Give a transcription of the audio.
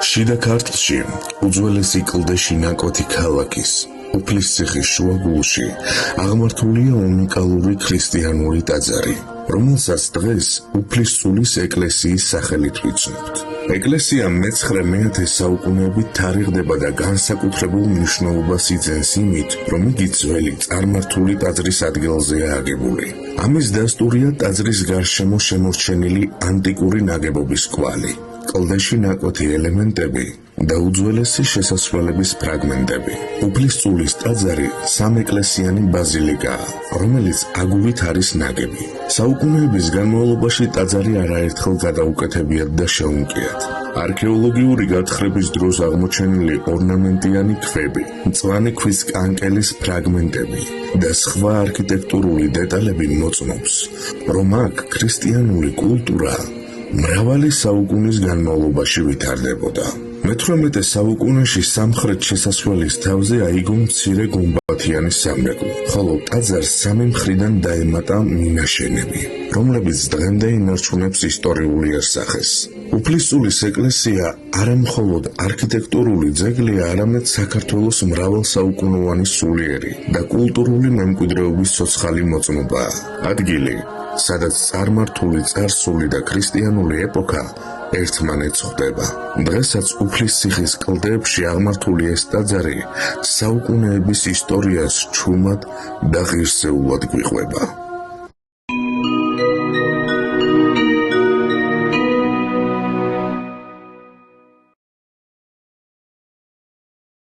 შიდა ქართლში უძველესი კლდეში ნაკვეთი ქალაქის უფლისციხის შუაგულში აღმართულია უნიკალური ქრისტიანული ტაძარი, რომელსაც დღეს უფლისწულის ეკლესიის სახელით ვიცნობთ. ეკლესია მე-9 საუკუნეებით თარიღდება და განსაკუთრებულ მნიშვნელობას იძენს იმით, რომ იგი ძველი წარმართული ტაძრის ადგილზეა აგებული. ამის დასტურია ტაძრის გარშემო შემორჩენილი ანტიკური ნაგებობის კვალი, კლდეში ნაკვეთი ელემენტები და უძველესი შესასვლელების ფრაგმენტები. უფლისწულის ტაძარი სამეკლესიანი ბაზილიკაა, რომელიც აგურით არის ნაგები. საუკუნეების განმავლობაში ტაძარი არაერთხელ გადაუკეთებიათ და შეუნკიათ. არქეოლოგიური გათხრების დროს აღმოჩენილი ორნამენტიანი ქვები, მწვანე ქვის კანკელის ფრაგმენტები და სხვა არქიტექტურული დეტალები მოწმობს, რომ აქ ქრისტიანული კულტურა მრავალი საუკუნის განმავლობაში ვითარდებოდა. მე-18 საუკუნეში სამხრეთ შესასვლელის თავზე აიგო მცირე გუმბათიანი სამრეკლო, ხოლო ტაძარს სამი მხრიდან დაემატა მინაშენები, რომლებიც დღემდე ინარჩუნებს ისტორიული არსახეს. უფლისწულის ეკლესია არა მხოლოდ არქიტექტურული ძეგლია, არამედ საქართველოს მრავალსაუკუნოვანი სულიერი და კულტურული მემკვიდრეობის ცოცხალი მოწმობაა. ადგილი, სადაც წარმართული წარსული და ქრისტიანული ეპოქა ერთმანეთს ხვდება. დღესაც უფლისციხის კლდეებში აღმართული ეს ტაძარი საუკუნეების ისტორიას ჩუმად და ღირსეულად გვიყვება.